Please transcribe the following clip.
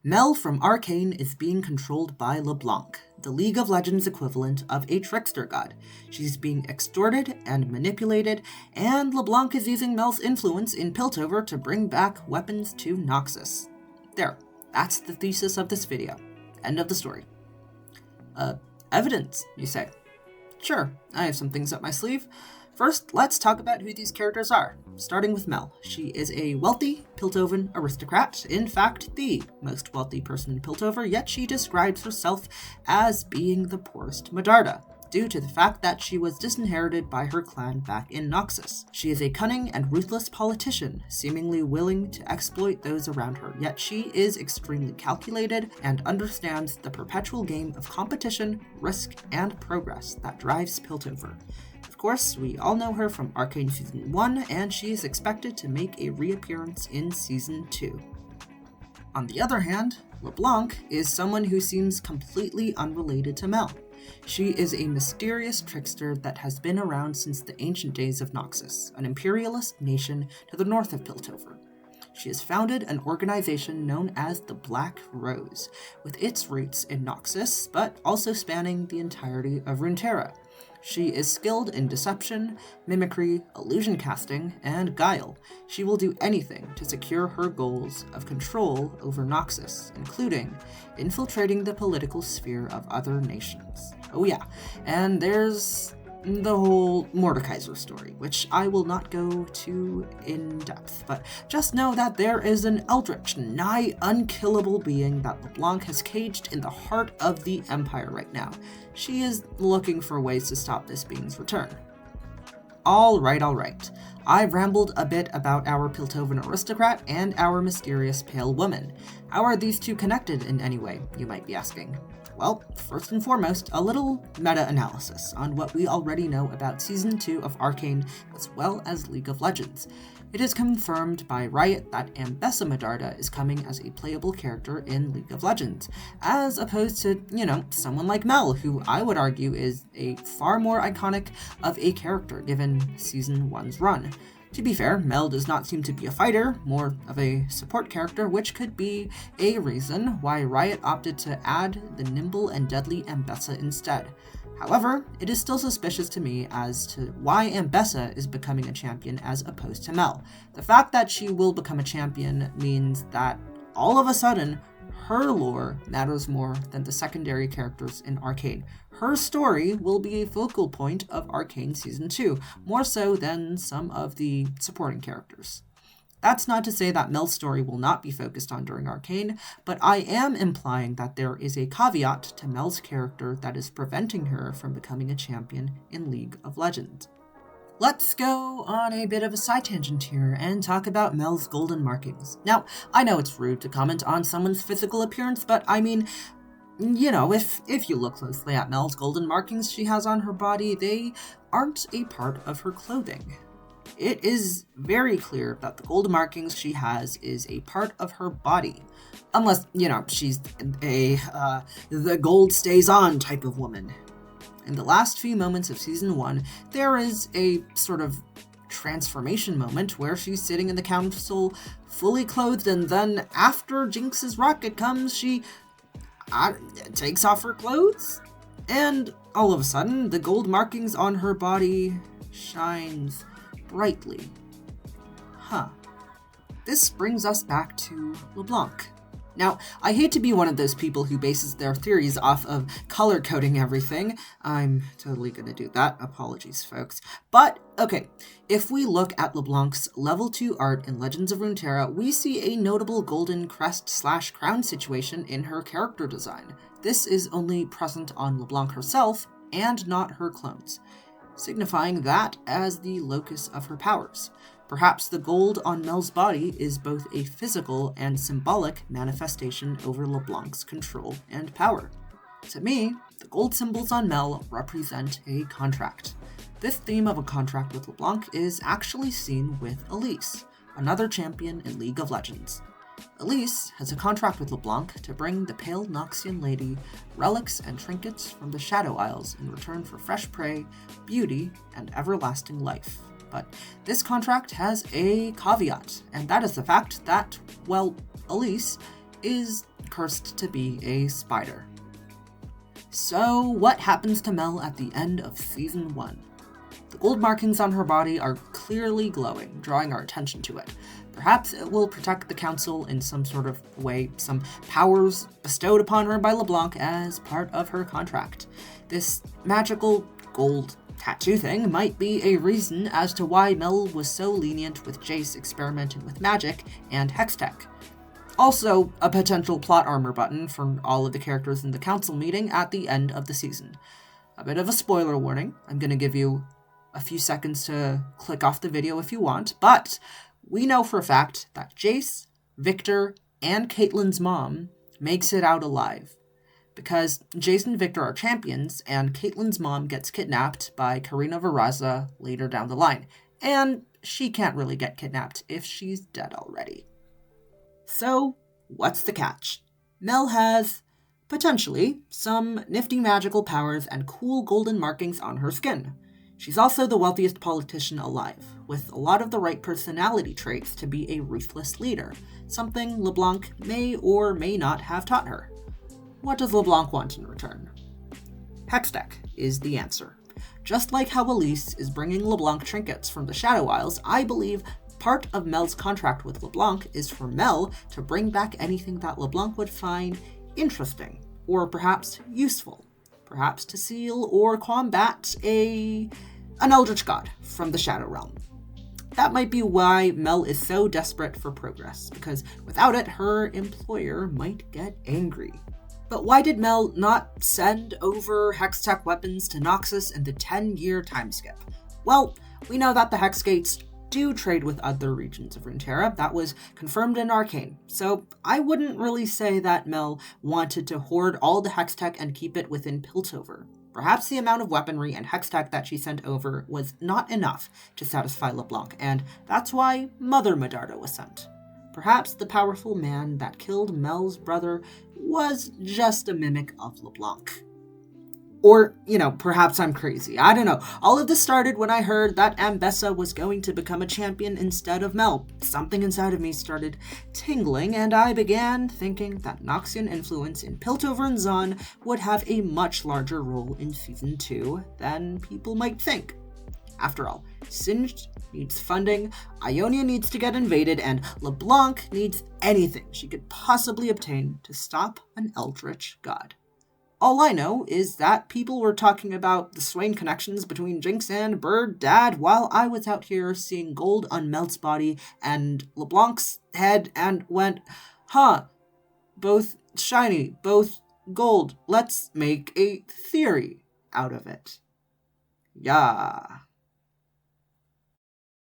Mel from Arcane is being controlled by LeBlanc, the League of Legends equivalent of a trickster god. She's being extorted and manipulated, and LeBlanc is using Mel's influence in Piltover to bring back weapons to Noxus. There, that's the thesis of this video. End of the story. Evidence, you say? Sure, I have some things up my sleeve. First, let's talk about who these characters are, starting with Mel. She is a wealthy Piltovan aristocrat, in fact, the most wealthy person in Piltover, yet she describes herself as being the poorest Medarda, due to the fact that she was disinherited by her clan back in Noxus. She is a cunning and ruthless politician, seemingly willing to exploit those around her, yet she is extremely calculated and understands the perpetual game of competition, risk, and progress that drives Piltover. Of course, we all know her from Arcane Season 1, and she is expected to make a reappearance in Season 2. On the other hand, LeBlanc is someone who seems completely unrelated to Mel. She is a mysterious trickster that has been around since the ancient days of Noxus, an imperialist nation to the north of Piltover. She has founded an organization known as the Black Rose, with its roots in Noxus, but also spanning the entirety of Runeterra. She is skilled in deception, mimicry, illusion casting, and guile. She will do anything to secure her goals of control over Noxus, including infiltrating the political sphere of other nations. Oh yeah, and there's the whole Mordekaiser story, which I will not go too in depth, but just know that there is an eldritch, nigh unkillable being that LeBlanc has caged in the heart of the Empire right now. She is looking for ways to stop this being's return. Alright. I've rambled a bit about our Piltovan aristocrat and our mysterious pale woman. How are these two connected in any way, you might be asking? Well, first and foremost, a little meta-analysis on what we already know about Season 2 of Arcane as well as League of Legends. It is confirmed by Riot that Ambessa Medarda is coming as a playable character in League of Legends, as opposed to, someone like Mel, who I would argue is a far more iconic of a character given Season 1's run. To be fair, Mel does not seem to be a fighter, more of a support character, which could be a reason why Riot opted to add the nimble and deadly Ambessa instead. However, it is still suspicious to me as to why Ambessa is becoming a champion as opposed to Mel. The fact that she will become a champion means that all of a sudden, her lore matters more than the secondary characters in Arcane. Her story will be a focal point of Arcane Season 2, more so than some of the supporting characters. That's not to say that Mel's story will not be focused on during Arcane, but I am implying that there is a caveat to Mel's character that is preventing her from becoming a champion in League of Legends. Let's go on a bit of a side tangent here and talk about Mel's golden markings. Now, I know it's rude to comment on someone's physical appearance, but I mean, if you look closely at Mel's golden markings she has on her body, they aren't a part of her clothing. It is very clear that the gold markings she has is a part of her body. Unless, she's the gold stays on type of woman. In the last few moments of Season 1, there is a sort of transformation moment where she's sitting in the council fully clothed, and then after Jinx's rocket comes, she takes off her clothes, and all of a sudden, the gold markings on her body shines brightly. This brings us back to LeBlanc. Now, I hate to be one of those people who bases their theories off of color coding everything. I'm totally gonna do that. Apologies, folks. But, okay, if we look at LeBlanc's level 2 art in Legends of Runeterra, we see a notable golden crest/crown situation in her character design. This is only present on LeBlanc herself, and not her clones, signifying that as the locus of her powers. Perhaps the gold on Mel's body is both a physical and symbolic manifestation over LeBlanc's control and power. To me, the gold symbols on Mel represent a contract. This theme of a contract with LeBlanc is actually seen with Elise, another champion in League of Legends. Elise has a contract with LeBlanc to bring the Pale Noxian Lady relics and trinkets from the Shadow Isles in return for fresh prey, beauty, and everlasting life. But this contract has a caveat, and that is the fact that, Elise is cursed to be a spider. So, what happens to Mel at the end of Season 1? The gold markings on her body are clearly glowing, drawing our attention to it. Perhaps it will protect the council in some sort of way, some powers bestowed upon her by LeBlanc as part of her contract. This magical gold tattoo thing might be a reason as to why Mel was so lenient with Jace experimenting with magic and Hextech. Also, a potential plot armor button for all of the characters in the council meeting at the end of the season. A bit of a spoiler warning. I'm going to give you a few seconds to click off the video if you want, but we know for a fact that Jace, Victor, and Caitlyn's mom makes it out alive. Because Jace and Victor are champions, and Caitlyn's mom gets kidnapped by Karina Varaza later down the line. And she can't really get kidnapped if she's dead already. So, what's the catch? Mel has, potentially, some nifty magical powers and cool golden markings on her skin. She's also the wealthiest politician alive, with a lot of the right personality traits to be a ruthless leader, something LeBlanc may or may not have taught her. What does LeBlanc want in return? Hextech is the answer. Just like how Elise is bringing LeBlanc trinkets from the Shadow Isles, I believe part of Mel's contract with LeBlanc is for Mel to bring back anything that LeBlanc would find interesting, or perhaps useful. Perhaps to seal or combat an Eldritch God from the Shadow Realm. That might be why Mel is so desperate for progress, because without it, her employer might get angry. But why did Mel not send over Hextech weapons to Noxus in the 10-year time skip? Well, we know that the Hexgates do trade with other regions of Runeterra. That was confirmed in Arcane. So I wouldn't really say that Mel wanted to hoard all the Hextech and keep it within Piltover. Perhaps the amount of weaponry and Hextech that she sent over was not enough to satisfy LeBlanc, and that's why Mother Medarda was sent. Perhaps the powerful man that killed Mel's brother was just a mimic of LeBlanc. Or, perhaps I'm crazy. I don't know. All of this started when I heard that Ambessa was going to become a champion instead of Mel. Something inside of me started tingling, and I began thinking that Noxian influence in Piltover and Zon would have a much larger role in Season 2 than people might think. After all, Singed needs funding, Ionia needs to get invaded, and LeBlanc needs anything she could possibly obtain to stop an Eldritch God. All I know is that people were talking about the Swain connections between Jinx and Bird Dad while I was out here seeing gold on Melt's body and LeBlanc's head and went, both shiny, both gold, let's make a theory out of it. Yeah.